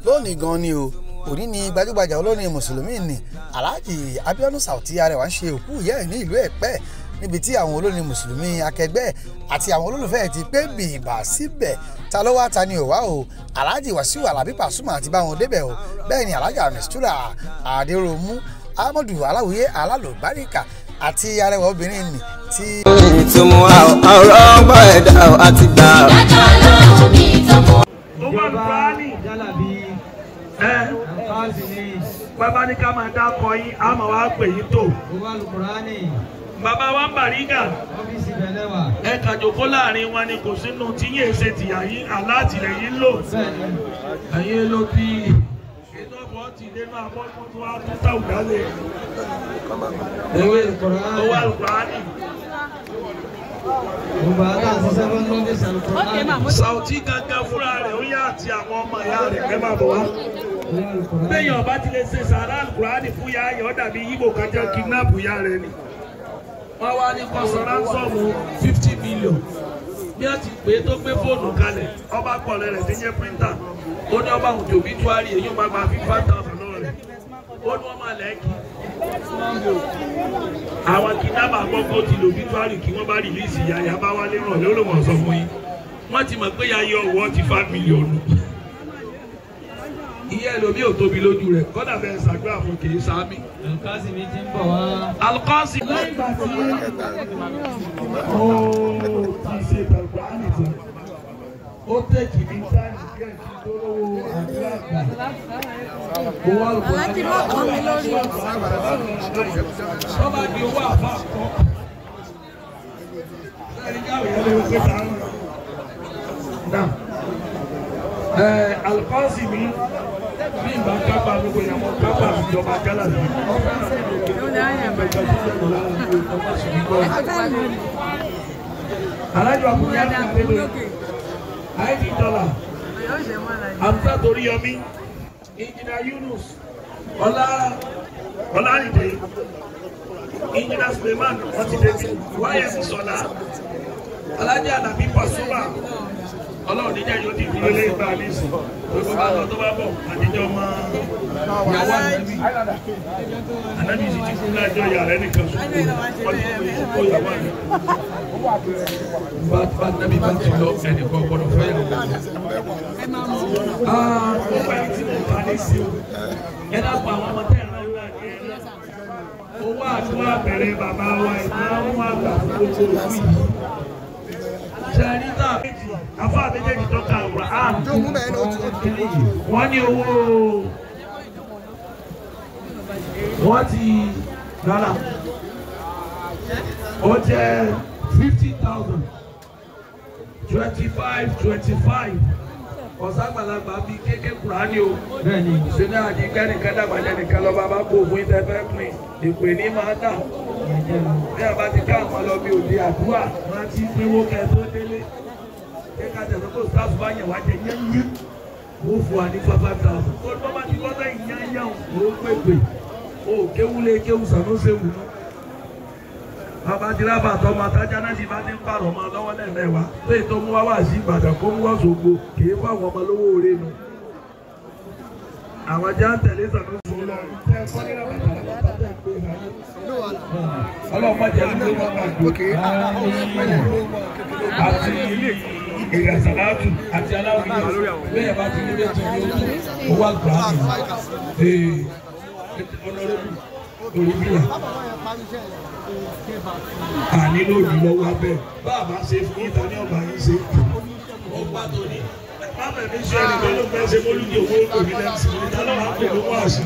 lónìí gan ni o òní ni gbajúgbajà olórin mùsùlùmí ni Alhaji Abiodun Saoti Arewa ń ṣe òkú ìyá ẹ̀ ní ìlú Ẹ̀pẹ́ níbi tí àwọn olórin mùsùlùmí akẹgbẹ́ àti àwọn olólùfẹ́ ti pé bìbà síbẹ̀ ta ló wá ta ni ò wá o Alhaji Wasiu Alabi Pasuma àti báwọn débẹ̀ o bẹ́ẹ̀ ni Alhaja Mistura Aderomu Amadu Aláwìyé Alálùbáríkà àti arẹwà obìnrin ni tí. ìtumọ̀ ọ̀rọ̀ ọgbọ́n ẹ̀dá àti gbà. ó wà lùkùránì bàbá ní ká máa dákọ yín á máa wá pè yín tó. bàbá wa ń Bàrígà ẹ kàjòkó láàrin wọn ni kò sínú tí yín èsè tìyà yín alátìlẹyìn lò ẹ̀yin ló ti ètò ọ̀pọ̀ ti dénú abọ́dún tó wá tó táwù dálé ó wà lùkùránì. Saoti gangan fúnra rẹ̀ ó yá àti àwọn ọmọ ìyá rẹ̀ ẹ máa bọ̀ wá. Bẹ́ẹ̀ni ọba ti lè ṣe sàrà Al-Qur'ani fún ya ayọ̀ dàbí Yíbò kan jẹ́ kidnap ya rẹ̀ ni. Wọ́n wá ní kọ́sọ̀ránsọ̀mù 50 million. Bí wọ́n ti pè é tó gbé fóònù kalẹ̀, ọba pọ̀lẹ̀ rẹ̀ ti jẹ́ píríntà. Ó ní ọba òjò bí tuwárì èyí máa gba 5,000 lọ́wọ́ rẹ̀. Ó ní wọ́n máa lẹ́ẹ̀kì. Àwọn kidnapper àkọ́kọ́ ti lò bí tuwárì kí wọ́n bá rìlíìsì yàyà bá wálé ràn lé olóòwò sọ fún yín. Wọ́n ti mọ̀ pé yàyà ọ̀wọ́ ti 5 million. Iye ẹlòmí ò tóbi lójú rẹ̀ kọ́dà bẹ́ẹ̀ ṣàgbé àfọ̀ kì í sáámi. Alukasi mi ti ń bọ̀ wá. Alukasi. lẹ́yìn ìgbà tí ó ti ṣe ìgbàgbọ́ ànìtàn ó tẹ̀kì ní táìmù díẹ̀ tí tó lówó àdúrà gbà. Aláàjì ló kàn mí lórí. Ọba di owó àbá kọ́. Ẹni jáwé yẹn ló gbé dáná. Alukasi mi bí ìgbà kápá gbogbo ìyàwó kápá ìjọba jálà ní alájọ àkùnrin àgbègbè $90 àmúta torí yọmí ìjìnà Yunus ọlárìndé ìjìnà Suleiman wọ́n ti débi wáyé sí sọ́lá Alhaji Alabi Pasuma ọlọ́run níjà yóò ti fi lélẹ́ ìgbà ní ìsìn gbogbo bá lọ tó bá bọ̀ àtijọ́ ọmọ ìyàwó ànábì sì ti fún lájọ yàrá ẹnìkan ṣùgbọ́n wọ́n ti fún ìkókó ìyàwó àná. bá nábì bá ti lọ ẹnìkan gbọ́dọ̀ fẹ́ yàwó. gbogbo ẹni tí mo bá ní sí o ẹ dápọ̀ àwọn ọmọ tẹ́ ẹ̀ náà wà ní ẹ̀ owó àdúrà bẹ̀rẹ̀ bàbá wa ìmáàmù àgbà fún gbogbo òkú yìí. Sẹ́ríta afọ àbẹ́jẹ́jì tó ka Quran wọ́n ní owó wọ́n ti dọ́là ó jẹ́ 50,000 25 ọ̀sàgbàlagbà bí kéèké Kùránì o sínú àdìgẹ́ nìkan dàgbàjẹ́ nìkan lọ́ba bá kó òfin tẹ́fẹ́ pin ìpè ní máa dà bí a bá ti ká àwọn lọ bí òde àdúrà máa ti pínwó kẹ tó délé kéka tẹ̀sán kó sáfù bá yẹn wá jẹ yẹ́nyẹ́ ó fún wa ní 5,000 ó ní wọ́n bá ti lọ́sẹ̀ ìyáyá ó pèpè ó kéwúlé kéwú sànúṣẹ́wù náà bàbá ti rábà tó máa tájá náà ti bá ti ń pààrọ̀ máa lọ́wọ́ lẹ́ẹ̀mẹ́wàá léyìí tó mú wá wá sí Ìbàdàn kó mú wọ́n ṣògbó kì í fún àwọn ọmọ lówó oore nu àwọn ajá ń tẹ̀lé sànúṣẹ́wù lọ ọlọ́pàá jẹ́ ló wọ́n máa gbòkè àti ìrẹsàlátù àti aláwọ̀ bẹ́ẹ̀ bá ti ní méjì ní owó àgbà ọ̀nàrẹ́bù olùbíyà àní lóòdì lọ́wọ́ abẹ́ bá a bá ṣe fún ìta ní ọba yìí ṣe ó gbá tó ní bábẹ̀ mi ṣe ẹnìkan ló fẹ́ ṣe mólúdì owó òní lẹ́sìn ìta lọ́wọ́ àpò ló wà sí.